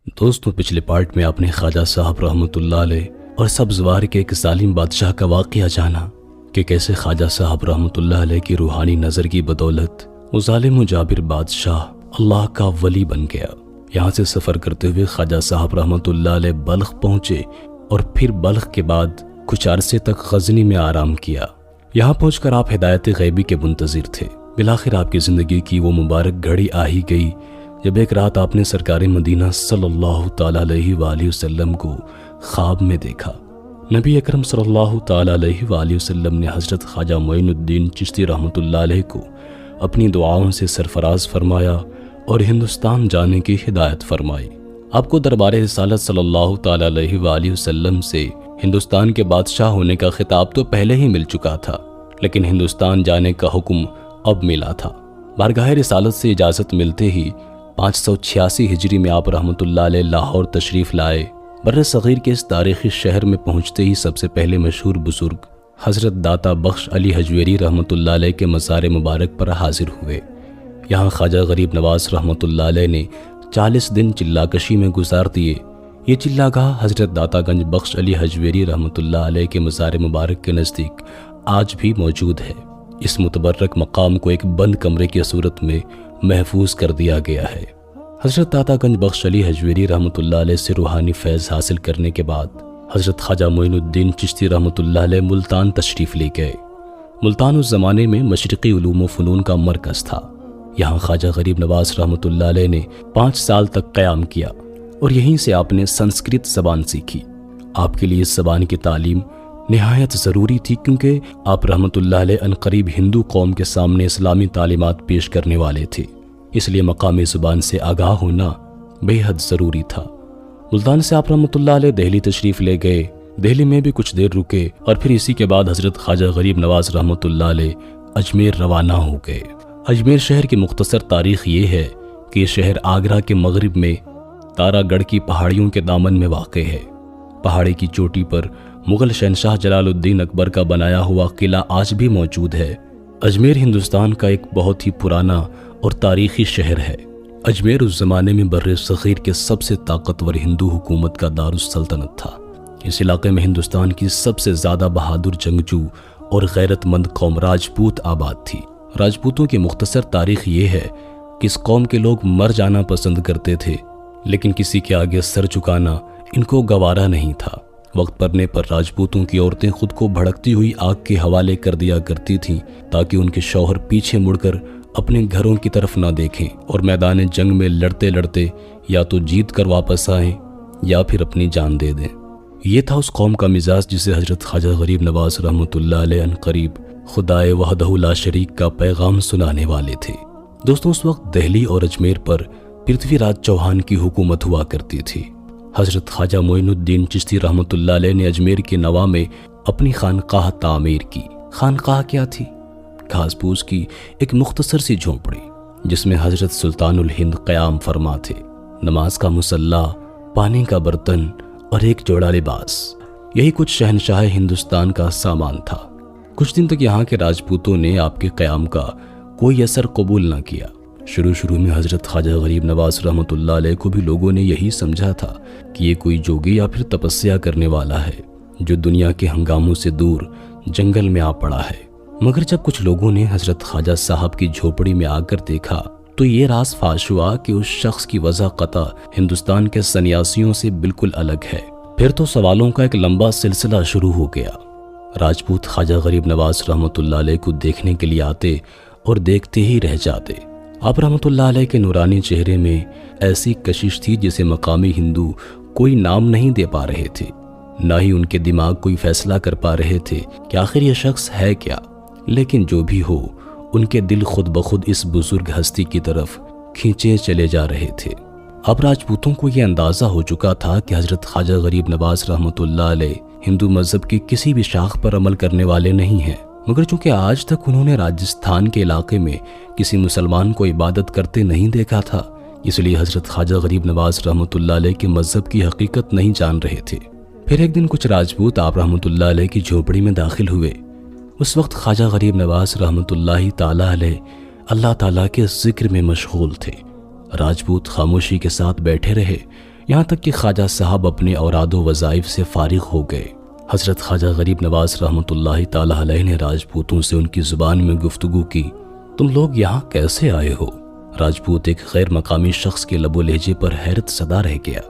دوستوں، پچھلے پارٹ میں آپ نے خواجہ صاحب رحمۃ اللہ علیہ اور سبزوار کے ایک ظالم بادشاہ کا واقعہ جانا کہ کیسے خواجہ صاحب رحمۃ اللہ علیہ کی روحانی نظر کی بدولت وہ ظالم و جابر بادشاہ اللہ کا ولی بن گیا۔ یہاں سے سفر کرتے ہوئے خواجہ صاحب رحمۃ اللہ علیہ بلخ پہنچے اور پھر بلخ کے بعد کچھ عرصے تک غزنی میں آرام کیا۔ یہاں پہنچ کر آپ ہدایت غیبی کے منتظر تھے۔ بالآخر آپ کی زندگی کی وہ مبارک گھڑی آ ہی گئی جب ایک رات آپ نے سرکار مدینہ صلی اللہ تعالیٰ علیہ وآلہ وسلم کو خواب میں دیکھا۔ نبی اکرم صلی اللہ تعالیٰ علیہ وآلہ وسلم نے حضرت خواجہ معین الدین چشتی رحمۃ اللہ علیہ کو اپنی دعاؤں سے سرفراز فرمایا اور ہندوستان جانے کی ہدایت فرمائی۔ آپ کو دربار رسالت صلی اللہ تعالیٰ علیہ وآلہ وسلم سے ہندوستان کے بادشاہ ہونے کا خطاب تو پہلے ہی مل چکا تھا، لیکن ہندوستان جانے کا حکم اب ملا تھا۔ بارگاہ رسالت سے اجازت ملتے ہی 586 ہجری میں آپ رحمۃ اللہ علیہ لاہور تشریف لائے۔ بر صغیر کے اس تاریخی شہر میں پہنچتے ہی سب سے پہلے مشہور بزرگ حضرت داتا بخش علی حجویری رحمۃ اللہ علیہ کے مزار مبارک پر حاضر ہوئے۔ یہاں خواجہ غریب نواز رحمۃ اللہ علیہ نے 40 دن چلہ کشی میں گزار دیے۔ یہ چلہ گاہ حضرت داتا گنج بخش علی حجویری رحمۃ اللہ علیہ کے مزار مبارک کے نزدیک آج بھی موجود ہے۔ اس متبرک مقام کو ایک بند کمرے کی صورت میں محفوظ کر دیا گیا ہے۔ حضرت داتا گنج بخش علی حجویری رحمۃ اللہ علیہ سے روحانی فیض حاصل کرنے کے بعد حضرت خواجہ معین الدین چشتی رحمۃ اللہ علیہ ملتان تشریف لے گئے۔ ملتان اس زمانے میں مشرقی علوم و فنون کا مرکز تھا۔ یہاں خواجہ غریب نواز رحمۃ اللہ علیہ نے 5 سال تک قیام کیا اور یہیں سے آپ نے سنسکرت زبان سیکھی۔ آپ کے لیے اس زبان کی تعلیم نہایت ضروری تھی، کیونکہ آپ رحمۃ اللہ علیہ عنقریب ہندو قوم کے سامنے اسلامی تعلیمات پیش کرنے والے تھے، اس لیے مقامی زبان سے آگاہ ہونا بے حد ضروری تھا۔ ملتان سے آپ رحمۃ اللہ علیہ دہلی تشریف لے گئے۔ دہلی میں بھی کچھ دیر رکے اور پھر اسی کے بعد حضرت خواجہ غریب نواز رحمۃ اللہ علیہ اجمیر روانہ ہو گئے۔ اجمیر شہر کی مختصر تاریخ یہ ہے کہ یہ شہر آگرہ کے مغرب میں تارا گڑھ کی پہاڑیوں کے دامن میں واقع ہے۔ پہاڑی کی چوٹی پر مغل شہنشاہ جلال الدین اکبر کا بنایا ہوا قلعہ آج بھی موجود ہے۔ اجمیر ہندوستان کا ایک بہت ہی پرانا اور تاریخی شہر ہے۔ اجمیر اس زمانے میں بر صغیر کے سب سے طاقتور ہندو حکومت کا دارالسلطنت تھا۔ اس علاقے میں ہندوستان کی سب سے زیادہ بہادر جنگجو اور غیرت مند قوم راجپوت آباد تھی۔ راجپوتوں کی مختصر تاریخ یہ ہے کہ اس قوم کے لوگ مر جانا پسند کرتے تھے، لیکن کسی کے آگے سر جھکانا ان کو گوارا نہیں تھا۔ وقت پڑنے پر راجپوتوں کی عورتیں خود کو بھڑکتی ہوئی آگ کے حوالے کر دیا کرتی تھیں تاکہ ان کے شوہر پیچھے مڑ کر اپنے گھروں کی طرف نہ دیکھیں اور میدان جنگ میں لڑتے لڑتے یا تو جیت کر واپس آئیں یا پھر اپنی جان دے دیں۔ یہ تھا اس قوم کا مزاج جسے حضرت خواجہ غریب نواز رحمۃ اللہ علیہ عنقریب خدائے وحدہ لا شریک کا پیغام سنانے والے تھے۔ دوستوں، اس وقت دہلی اور اجمیر پر پرتھوی راج چوہان کی حکومت ہوا کرتی تھی۔ حضرت خواجہ معین الدین چشتی رحمۃ اللہ علیہ نے اجمیر کے نواح میں اپنی خانقاہ تعمیر کی۔ خانقاہ کیا تھی؟ گھاس پھوس کی ایک مختصر سی جھونپڑی جس میں حضرت سلطان الہند قیام فرما تھے۔ نماز کا مصلی، پانی کا برتن اور ایک جوڑا لباس، یہی کچھ شہنشاہ ہندوستان کا سامان تھا۔ کچھ دن تک یہاں کے راجپوتوں نے آپ کے قیام کا کوئی اثر قبول نہ کیا۔ شروع میں حضرت خواجہ غریب نواز رحمۃ اللہ علیہ کو بھی لوگوں نے یہی سمجھا تھا کہ یہ کوئی جوگی یا پھر تپسیا کرنے والا ہے جو دنیا کے ہنگاموں سے دور جنگل میں آ پڑا ہے۔ مگر جب کچھ لوگوں نے حضرت خواجہ صاحب کی جھوپڑی میں آ کر دیکھا تو یہ راز فاش ہوا کہ اس شخص کی وضع قطع ہندوستان کے سنیاسیوں سے بالکل الگ ہے۔ پھر تو سوالوں کا ایک لمبا سلسلہ شروع ہو گیا۔ راجپوت خواجہ غریب نواز رحمۃ اللہ علیہ کو دیکھنے کے لیے آتے اور دیکھتے ہی رہ جاتے۔ آپ رحمۃ اللہ علیہ کے نورانی چہرے میں ایسی کشش تھی جسے مقامی ہندو کوئی نام نہیں دے پا رہے تھے، نہ ہی ان کے دماغ کوئی فیصلہ کر پا رہے تھے کہ آخر یہ شخص ہے کیا۔ لیکن جو بھی ہو، ان کے دل خود بخود اس بزرگ ہستی کی طرف کھینچے چلے جا رہے تھے۔ اب راجپوتوں کو یہ اندازہ ہو چکا تھا کہ حضرت خواجہ غریب نواز رحمۃ اللہ علیہ ہندو مذہب کی کسی بھی شاخ پر عمل کرنے والے نہیں ہیں، مگر چونکہ آج تک انہوں نے راجستھان کے علاقے میں کسی مسلمان کو عبادت کرتے نہیں دیکھا تھا، اس لیے حضرت خواجہ غریب نواز رحمۃ اللہ علیہ کے مذہب کی حقیقت نہیں جان رہے تھے۔ پھر ایک دن کچھ راجپوت آپ رحمۃ اللہ علیہ کی جھوپڑی میں داخل ہوئے۔ اس وقت خواجہ غریب نواز رحمۃ اللہ تعالیٰ علیہ اللہ تعالیٰ کے ذکر میں مشغول تھے۔ راجپوت خاموشی کے ساتھ بیٹھے رہے، یہاں تک کہ خواجہ صاحب اپنے اوراد و وظائف سے فارغ ہو گئے۔ حضرت خواجہ غریب نواز رحمۃ اللہ تعالی علیہ نے راجپوتوں سے ان کی زبان میں گفتگو کی۔ تم لوگ یہاں کیسے آئے ہو؟ راجپوت ایک غیر مقامی شخص کے لب و لہجے پر حیرت زدہ رہ گیا۔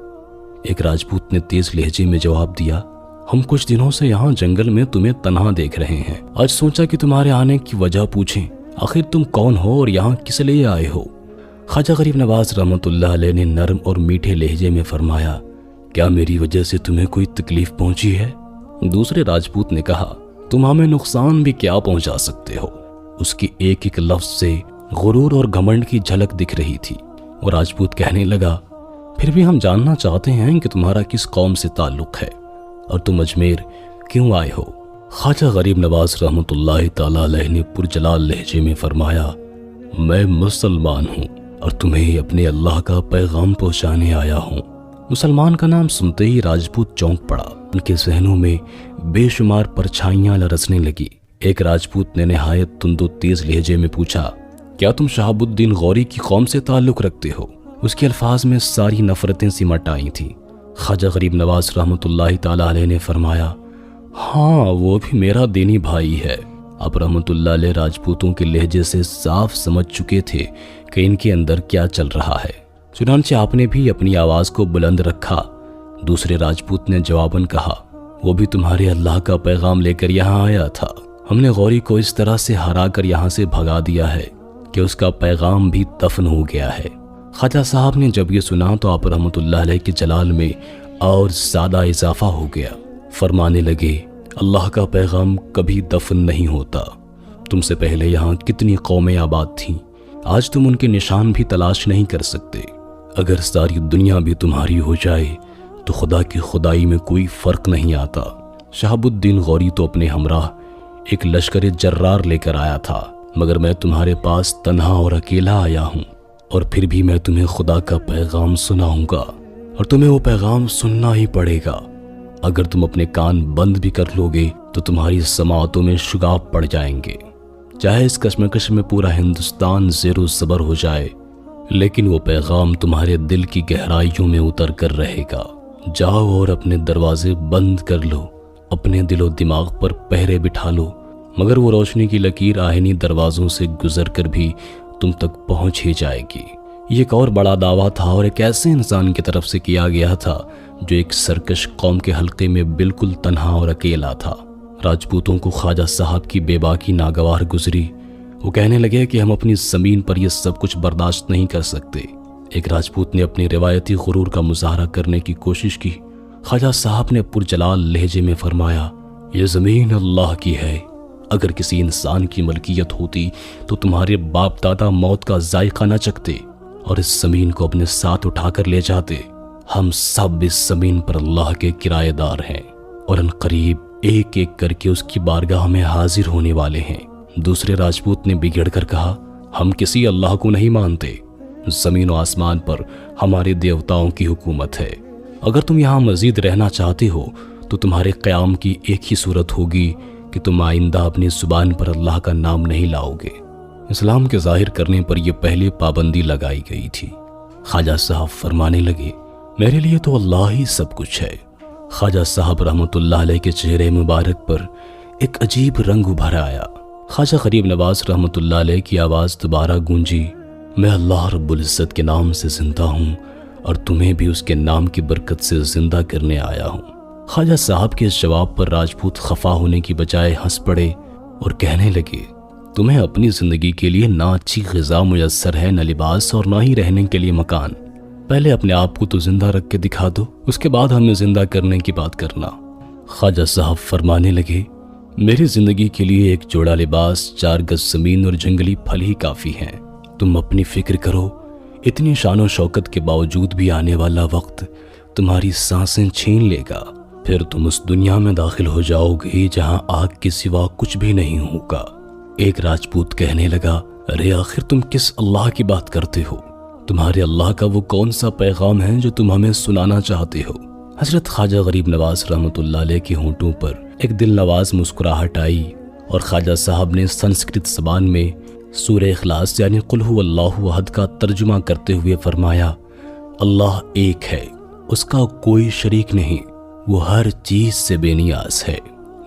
ایک راجپوت نے تیز لہجے میں جواب دیا، ہم کچھ دنوں سے یہاں جنگل میں تمہیں تنہا دیکھ رہے ہیں، آج سوچا کہ تمہارے آنے کی وجہ پوچھیں، آخر تم کون ہو اور یہاں کس لیے آئے ہو؟ خواجہ غریب نواز رحمۃ اللہ علیہ نے نرم اور میٹھے لہجے میں فرمایا، کیا میری وجہ سے تمہیں کوئی تکلیف پہنچی ہے؟ دوسرے راجپوت نے کہا، تم ہمیں نقصان بھی کیا پہنچا سکتے ہو؟ اس کی ایک ایک لفظ سے غرور اور گھمنڈ کی جھلک دکھ رہی تھی۔ وہ راجپوت کہنے لگا، پھر بھی ہم جاننا چاہتے ہیں کہ تمہارا کس قوم سے تعلق ہے اور تم اجمیر کیوں آئے ہو؟ خواجہ غریب نواز رحمۃ اللہ تعالی علیہ نے پرجلال لہجے میں فرمایا، میں مسلمان ہوں اور تمہیں اپنے اللہ کا پیغام پہنچانے آیا ہوں۔ مسلمان کا نام سنتے ہی راجپوت چونک پڑا، ان کے ذہنوں میں بے شمار پرچھائیاں لرزنے لگی۔ ایک راجپوت نے نہایت تند و تیز لہجے میں پوچھا، کیا تم شہاب الدین غوری کی قوم سے تعلق رکھتے ہو؟ اس کے الفاظ میں ساری نفرتیں سمٹ آئی تھیں۔ خواجہ غریب نواز رحمۃ اللہ تعالی علیہ نے فرمایا، ہاں وہ بھی میرا دینی بھائی ہے۔ اب رحمۃ اللہ علیہ راجپوتوں کے لہجے سے صاف سمجھ چکے تھے کہ ان کے اندر کیا چل رہا ہے، چنانچہ آپ نے بھی اپنی آواز کو بلند رکھا۔ دوسرے راجپوت نے جواباً کہا، وہ بھی تمہارے اللہ کا پیغام لے کر یہاں آیا تھا، ہم نے غوری کو اس طرح سے ہرا کر یہاں سے بھگا دیا ہے کہ اس کا پیغام بھی دفن ہو گیا ہے۔ خواجہ صاحب نے جب یہ سنا تو آپ رحمۃ اللہ علیہ کے جلال میں اور زیادہ اضافہ ہو گیا، فرمانے لگے، اللہ کا پیغام کبھی دفن نہیں ہوتا۔ تم سے پہلے یہاں کتنی قومیں آباد تھیں، آج تم ان کے نشان بھی تلاش نہیں کر سکتے۔ اگر ساری دنیا بھی تمہاری ہو جائے تو خدا کی خدائی میں کوئی فرق نہیں آتا۔ شہاب الدین غوری تو اپنے ہمراہ ایک لشکر جرار لے کر آیا تھا، مگر میں تمہارے پاس تنہا اور اکیلا آیا ہوں، اور پھر بھی میں تمہیں خدا کا پیغام سناؤں گا اور تمہیں وہ پیغام سننا ہی پڑے گا۔ اگر تم اپنے کان بند بھی کر لو گے تو تمہاری سماعتوں میں شگاف پڑ جائیں گے، چاہے اس کشمکش میں پورا ہندوستان زیر و زبر ہو جائے، لیکن وہ پیغام تمہارے دل کی گہرائیوں میں اتر کر رہے گا۔ جاؤ اور اپنے دروازے بند کر لو، اپنے دل و دماغ پر پہرے بٹھا لو، مگر وہ روشنی کی لکیر آہنی دروازوں سے گزر کر بھی تم تک پہنچ ہی جائے گی۔ یہ ایک اور بڑا دعویٰ تھا اور ایک ایسے انسان کی طرف سے کیا گیا تھا جو ایک سرکش قوم کے حلقے میں بالکل تنہا اور اکیلا تھا۔ راجپوتوں کو خواجہ صاحب کی بے باکی ناگوار گزری۔ وہ کہنے لگے کہ ہم اپنی زمین پر یہ سب کچھ برداشت نہیں کر سکتے۔ ایک راجپوت نے اپنی روایتی غرور کا مظاہرہ کرنے کی کوشش کی۔ خواجہ صاحب نے پرجلال لہجے میں فرمایا، یہ زمین اللہ کی ہے، اگر کسی انسان کی ملکیت ہوتی تو تمہارے باپ دادا موت کا ذائقہ نہ چکھتے اور اس زمین کو اپنے ساتھ اٹھا کر لے جاتے۔ ہم سب اس زمین پر اللہ کے کرایہ دار ہیں اور ان قریب ایک ایک کر کے اس کی بارگاہ میں حاضر ہونے والے ہیں۔ دوسرے راجپوت نے بگڑ کر کہا، ہم کسی اللہ کو نہیں مانتے، زمین و آسمان پر ہمارے دیوتاؤں کی حکومت ہے۔ اگر تم یہاں مزید رہنا چاہتے ہو تو تمہارے قیام کی ایک ہی صورت ہوگی کہ تم آئندہ اپنی زبان پر اللہ کا نام نہیں لاؤ گے۔ اسلام کے ظاہر کرنے پر یہ پہلے پابندی لگائی گئی تھی۔ خواجہ صاحب فرمانے لگے، میرے لیے تو اللہ ہی سب کچھ ہے۔ خواجہ صاحب رحمۃ اللہ علیہ کے چہرے مبارک پر ایک عجیب رنگ ابھر آیا۔ خواجہ غریب نواز رحمۃ اللہ علیہ کی آواز دوبارہ گونجی، میں اللہ رب العزت کے نام سے زندہ ہوں اور تمہیں بھی اس کے نام کی برکت سے زندہ کرنے آیا ہوں۔ خواجہ صاحب کے اس جواب پر راجپوت خفا ہونے کی بجائے ہنس پڑے اور کہنے لگے، تمہیں اپنی زندگی کے لیے نہ اچھی غذا میسر ہے، نہ لباس اور نہ ہی رہنے کے لیے مکان۔ پہلے اپنے آپ کو تو زندہ رکھ کے دکھا دو، اس کے بعد ہمیں زندہ کرنے کی بات کرنا۔ خواجہ صاحب فرمانے لگے، میری زندگی کے لیے ایک جوڑا لباس، 4 گز زمین اور جنگلی پھل ہی کافی ہیں۔ تم اپنی فکر کرو، اتنی شان و شوکت کے باوجود بھی آنے والا وقت تمہاری سانسیں چھین لے گا، پھر تم اس دنیا میں داخل ہو جاؤ گے جہاں آگ کے سوا کچھ بھی نہیں ہوگا۔ ایک راجپوت کہنے لگا، ارے آخر تم کس اللہ کی بات کرتے ہو؟ تمہارے اللہ کا وہ کون سا پیغام ہے جو تم ہمیں سنانا چاہتے ہو؟ حضرت خواجہ غریب نواز رحمۃ اللہ علیہ کے ہونٹوں پر ایک دل نواز مسکراہٹ آئی اور خواجہ صاحب نے سنسکرت زبان میں سورہ اخلاص یعنی قل هو اللہ احد کا ترجمہ کرتے ہوئے فرمایا، اللہ ایک ہے، اس کا کوئی شریک نہیں، وہ ہر چیز سے بے نیاز ہے،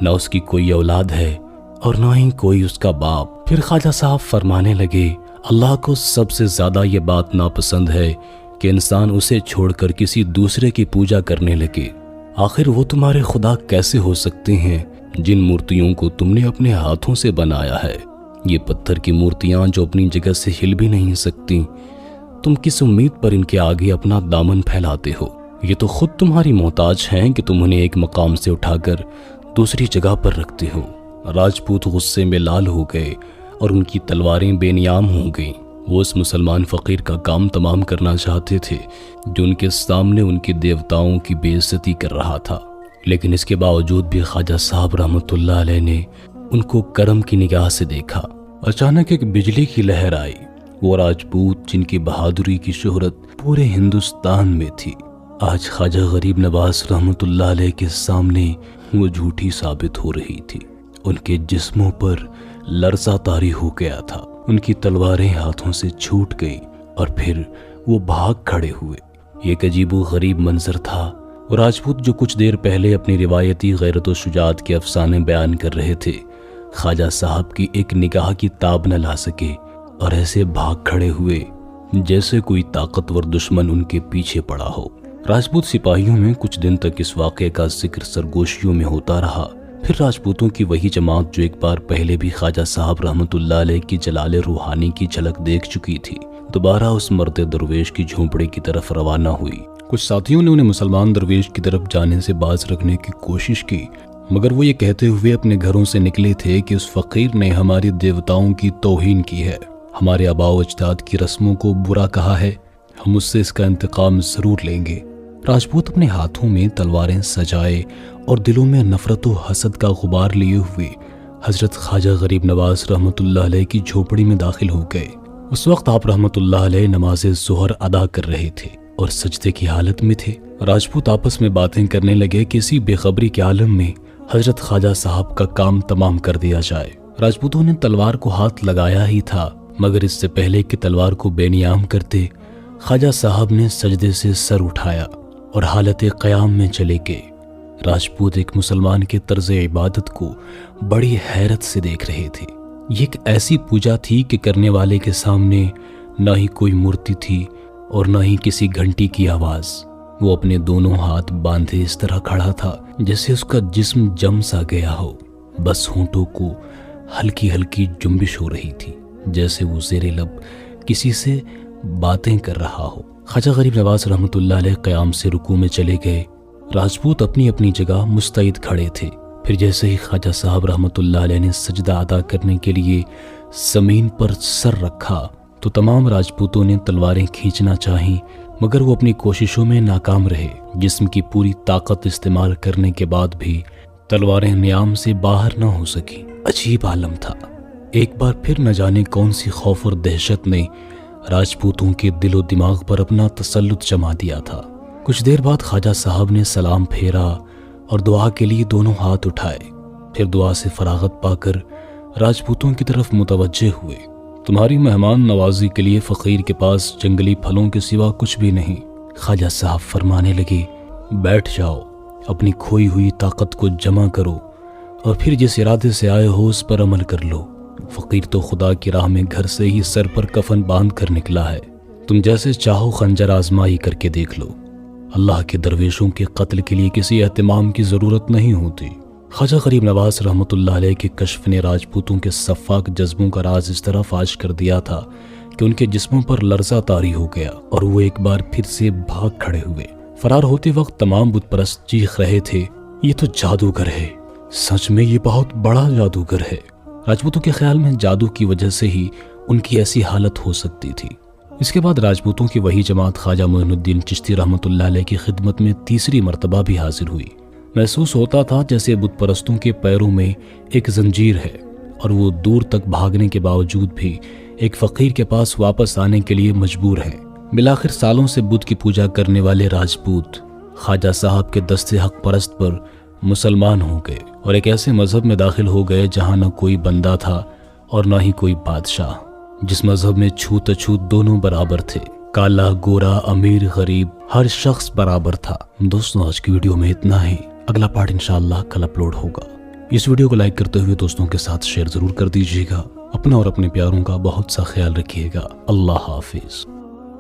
نہ اس کی کوئی اولاد ہے اور نہ ہی کوئی اس کا باپ۔ پھر خواجہ صاحب فرمانے لگے، اللہ کو سب سے زیادہ یہ بات ناپسند ہے کہ انسان اسے چھوڑ کر کسی دوسرے کی پوجا کرنے لگے۔ آخر وہ تمہارے خدا کیسے ہو سکتے ہیں جن مورتیوں کو تم نے اپنے ہاتھوں سے بنایا ہے؟ یہ پتھر کی مورتیاں جو اپنی جگہ سے ہل بھی نہیں سکتی، تم کس امید پر ان کے آگے اپنا دامن پھیلاتے ہو؟ یہ تو خود تمہاری محتاج ہیں کہ تم انہیں ایک مقام سے اٹھا کر دوسری جگہ پر رکھتے ہو۔ راجپوت غصے میں لال ہو گئے اور ان کی تلواریں بے نیام ہو گئیں۔ وہ اس مسلمان فقیر کا کام تمام کرنا چاہتے تھے جو ان کے سامنے ان کے دیوتاؤں کی بے عزتی کر رہا تھا، لیکن اس کے باوجود بھی خواجہ صاحب رحمۃ اللہ علیہ نے ان کو کرم کی نگاہ سے دیکھا۔ اچانک ایک بجلی کی لہر آئی۔ وہ راجپوت جن کی بہادری کی شہرت پورے ہندوستان میں تھی، آج خواجہ غریب نواز رحمۃ اللہ علیہ کے سامنے وہ جھوٹی ثابت ہو رہی تھی۔ ان کے جسموں پر لرزہ طاری ہو گیا تھا، ان کی تلواریں ہاتھوں سے چھوٹ گئی اور پھر وہ بھاگ کھڑے ہوئے۔ یہ ایک عجیب و غریب منظر تھا۔ وہ راجپوت جو کچھ دیر پہلے اپنی روایتی غیرت و شجاعت کے افسانے بیان کر رہے تھے، خواجہ صاحب کی ایک نگاہ کی تاب نہ لا سکے اور ایسے بھاگ کھڑے ہوئے جیسے کوئی طاقتور دشمن ان کے پیچھے پڑا ہو۔ راجپوت سپاہیوں میں کچھ دن تک اس واقعے کا ذکر سرگوشیوں میں ہوتا رہا۔ پھر راجپوتوں کی وہی جماعت جو ایک بار پہلے بھی خواجہ صاحب رحمۃ اللہ علیہ کی جلال روحانی کی جھلک دیکھ چکی تھی، دوبارہ اس مرد درویش کی جھونپڑی کی طرف روانہ ہوئی۔ کچھ ساتھیوں نے انہیں مسلمان درویش کی طرف جانے سے باز رکھنے کی کوشش کی، مگر وہ یہ کہتے ہوئے اپنے گھروں سے نکلے تھے کہ اس فقیر نے ہمارے دیوتاؤں کی توہین کی ہے، ہمارے آباء و اجداد کی رسموں کو برا کہا ہے، ہم اس سے اس کا انتقام ضرور لیں گے۔ راجپوت اپنے ہاتھوں میں تلواریں سجائے اور دلوں میں نفرت و حسد کا غبار لیے ہوئے حضرت خواجہ غریب نواز رحمۃ اللہ علیہ کی جھوپڑی میں داخل ہو گئے۔ اس وقت آپ رحمۃ اللہ علیہ نماز ظہر ادا کر رہے تھے اور سجدے کی حالت میں تھے۔ راجپوت آپس میں باتیں کرنے لگے کہ اسی بے خبری کے عالم میں حضرت خواجہ صاحب کا کام تمام کر دیا جائے۔ راجپوتوں نے تلوار کو ہاتھ لگایا ہی تھا، مگر اس سے پہلے کہ تلوار کو بے نیام کرتے، خواجہ صاحب نے سجدے سے سر اٹھایا اور حالت قیام میں چلے گئے۔ راجپوت ایک مسلمان کے طرز عبادت کو بڑی حیرت سے دیکھ رہے تھے۔ یہ ایک ایسی پوجا تھی کہ کرنے والے کے سامنے نہ ہی کوئی مورتی تھی اور نہ ہی کسی گھنٹی کی آواز۔ وہ اپنے دونوں ہاتھ باندھے اس طرح کھڑا تھا جیسے اس کا جسم جم سا گیا ہو، بس ہونٹوں کو ہلکی ہلکی جنبش ہو رہی تھی، جیسے وہ زیر لب کسی سے باتیں کر رہا ہو۔ خواجہ غریب نواز رحمۃ اللہ علیہ قیام سے رکوع میں چلے گئے۔ راجپوت اپنی اپنی جگہ مستعد کھڑے تھے۔ پھر جیسے ہی خواجہ صاحب رحمۃ اللہ علیہ نے سجدہ ادا کرنے کے لیے زمین پر سر رکھا تو تمام راجپوتوں نے تلواریں کھینچنا چاہیں، مگر وہ اپنی کوششوں میں ناکام رہے۔ جسم کی پوری طاقت استعمال کرنے کے بعد بھی تلواریں نیام سے باہر نہ ہو سکیں۔ عجیب عالم تھا۔ ایک بار پھر نہ جانے کون سی خوف اور دہشت نے راجپوتوں کے دل و دماغ پر اپنا تسلط جما دیا تھا۔ کچھ دیر بعد خواجہ صاحب نے سلام پھیرا اور دعا کے لیے دونوں ہاتھ اٹھائے، پھر دعا سے فراغت پا کر راجپوتوں کی طرف متوجہ ہوئے۔ تمہاری مہمان نوازی کے لیے فقیر کے پاس جنگلی پھلوں کے سوا کچھ بھی نہیں۔ خواجہ صاحب فرمانے لگے، بیٹھ جاؤ، اپنی کھوئی ہوئی طاقت کو جمع کرو اور پھر جس ارادے سے آئے ہو اس پر عمل کر لو۔ فقیر تو خدا کی راہ میں گھر سے ہی سر پر کفن باندھ کر نکلا ہے، تم جیسے چاہو خنجر آزمائی کر کے دیکھ لو۔ اللہ کے درویشوں کے قتل کے لیے کسی اہتمام کی ضرورت نہیں ہوتی۔ خواجہ غریب نواز رحمۃ اللہ علیہ کے کشف نے راجپوتوں کے سفاک جذبوں کا راز اس طرح فاش کر دیا تھا کہ ان کے جسموں پر لرزہ طاری ہو گیا اور وہ ایک بار پھر سے بھاگ کھڑے ہوئے۔ فرار ہوتے وقت تمام بت پرست چیخ رہے تھے، یہ تو جادوگر ہے، سچ میں یہ بہت بڑا جادوگر ہے۔ راجپوتوں کے خیال میں جادو کی وجہ سے ہی ان کی ایسی حالت ہو سکتی تھی۔ اس کے بعد راجپوتوں کی وہی جماعت خواجہ معین الدین چشتی رحمۃ اللہ علیہ کی خدمت میں تیسری مرتبہ بھی حاضر ہوئی۔ محسوس ہوتا تھا جیسے بت پرستوں کے پیروں میں ایک زنجیر ہے اور وہ دور تک بھاگنے کے باوجود بھی ایک فقیر کے پاس واپس آنے کے لیے مجبور ہیں۔ بالآخر سالوں سے بت کی پوجا کرنے والے راجپوت خواجہ صاحب کے دست حق پرست پر مسلمان ہو گئے اور ایک ایسے مذہب میں داخل ہو گئے جہاں نہ کوئی بندہ تھا اور نہ ہی کوئی بادشاہ، جس مذہب میں چھوت اچھوت دونوں برابر تھے۔ کالا گورا امیر غریب ہر شخص برابر تھا۔ دوستوں آج کی ویڈیو میں اتنا ہی، اگلا پارٹ انشاءاللہ کل اپلوڈ ہوگا۔ اس ویڈیو کو لائک کرتے ہوئے دوستوں کے ساتھ شیئر ضرور کر دیجیے گا۔ اپنا اور اپنے پیاروں کا بہت سا خیال رکھیے گا۔ اللہ حافظ۔